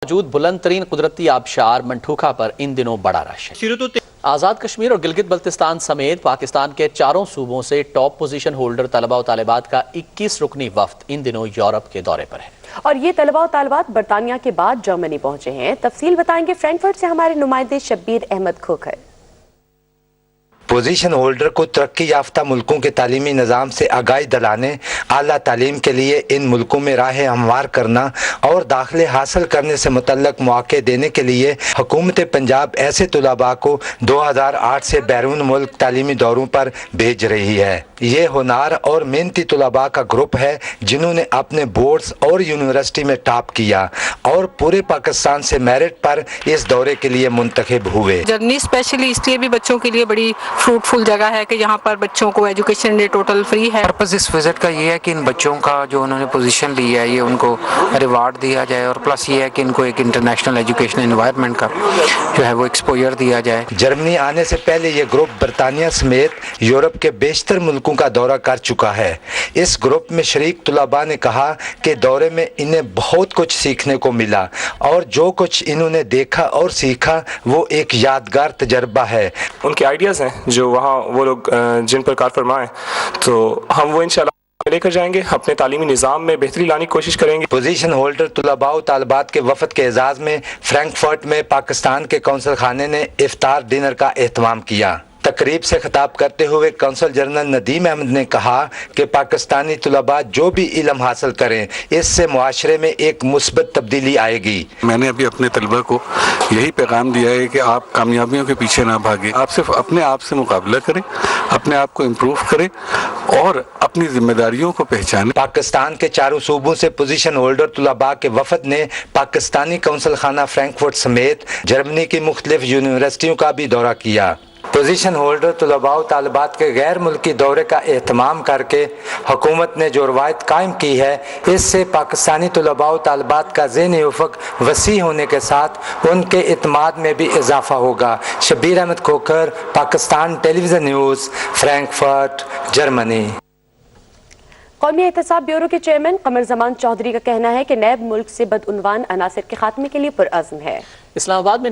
موجود بلند ترین قدرتی آبشار منٹھوکا پر ان دنوں بڑا رش ہے۔ آزاد کشمیر اور گلگت بلتستان سمیت پاکستان کے چاروں صوبوں سے ٹاپ پوزیشن ہولڈر طلباء و طالبات کا 21 رکنی وفد ان دنوں یورپ کے دورے پر ہے، اور یہ طلباء و طالبات برطانیہ کے بعد جرمنی پہنچے ہیں۔ تفصیل بتائیں گے فرینکفرٹ سے ہمارے نمائندے شبیر احمد کھوکھر۔ پوزیشن ہولڈر کو ترقی یافتہ ملکوں کے تعلیمی نظام سے آگاہی دلانے، اعلیٰ تعلیم کے لیے ان ملکوں میں راہ ہموار کرنا اور داخلے حاصل کرنے سے متعلق مواقع دینے کے لیے حکومت پنجاب ایسے طلباء کو 2008 سے بیرون ملک تعلیمی دوروں پر بھیج رہی ہے۔ یہ ہونہار اور محنتی طلباء کا گروپ ہے جنہوں نے اپنے بورڈز اور یونیورسٹی میں ٹاپ کیا اور پورے پاکستان سے میرٹ پر اس دورے کے لیے منتخب ہوئے۔ جرمنی اسپیشلی اس لیے بھی بچوں کے لیے بڑی فروٹفل جگہ ہے کہ یہاں پر بچوں کو ایجوکیشن ٹوٹل فری ہے۔ پرپز اس وزٹ کا یہ ہے کہ ان بچوں کا جو انہوں نے پوزیشن لی ہے یہ ان کو ریوارڈ دیا جائے، اور پلس یہ ہے کہ ان کو ایک انٹرنیشنل ایجوکیشن انوائرمنٹ کا جو ہے وہ ایکسپوجر دیا جائے۔ جرمنی آنے سے پہلے یہ گروپ برطانیہ سمیت یورپ کے بیشتر ملکوں کا دورہ کر چکا ہے۔ اس گروپ میں شریک طلباء نے کہا کہ دورے میں انہیں بہت کچھ سیکھنے کو ملا، اور جو کچھ انہوں نے دیکھا اور سیکھا وہ ایک یادگار تجربہ ہے۔ ان کے آئیڈیاز ہیں جو وہاں وہ لوگ جن پر کار فرما ہیں، تو ہم وہ انشاءاللہ لے کر جائیں گے، اپنے تعلیمی نظام میں بہتری لانے کی کوشش کریں گے۔ پوزیشن ہولڈر طلباء و طالبات کے وفد کے اعزاز میں فرینکفرٹ میں پاکستان کے کونسل خانے نے افطار ڈنر کا اہتمام کیا۔ تقریب سے خطاب کرتے ہوئے کونسل جنرل ندیم احمد نے کہا کہ پاکستانی طلباء جو بھی علم حاصل کریں اس سے معاشرے میں ایک مثبت تبدیلی آئے گی۔ میں نے ابھی اپنے طلباء کو یہی پیغام دیا ہے کہ آپ کامیابیوں کے پیچھے نہ بھاگیں، آپ صرف اپنے آپ سے مقابلہ کریں، اپنے آپ کو امپروو کریں اور اپنی ذمہ داریوں کو پہچانیں۔ پاکستان کے چاروں صوبوں سے پوزیشن ہولڈر طلباء کے وفد نے پاکستانی کونسل خانہ فرینکفرٹ سمیت جرمنی کی مختلف یونیورسٹیوں کا بھی دورہ کیا۔ پوزیشن ہولڈر طلباء و طالبات کے غیر ملکی دورے کا اہتمام کر کے حکومت نے جو روایت قائم کی ہے اس سے پاکستانی طلباء و طالبات کا ذہنی افق وسیع ہونے کے ساتھ ان کے اعتماد میں بھی اضافہ ہوگا۔ شبیر احمد کھوکھر، پاکستان ٹیلی ویژن نیوز، فرینکفرٹ، جرمنی۔ قومی احتساب بیورو کے چیئرمین قمر زمان چودھری کا کہنا ہے کہ نیب ملک سے بدعنوان عناصر کے خاتمے کے لیے پرعزم ہے۔ اسلام آباد میں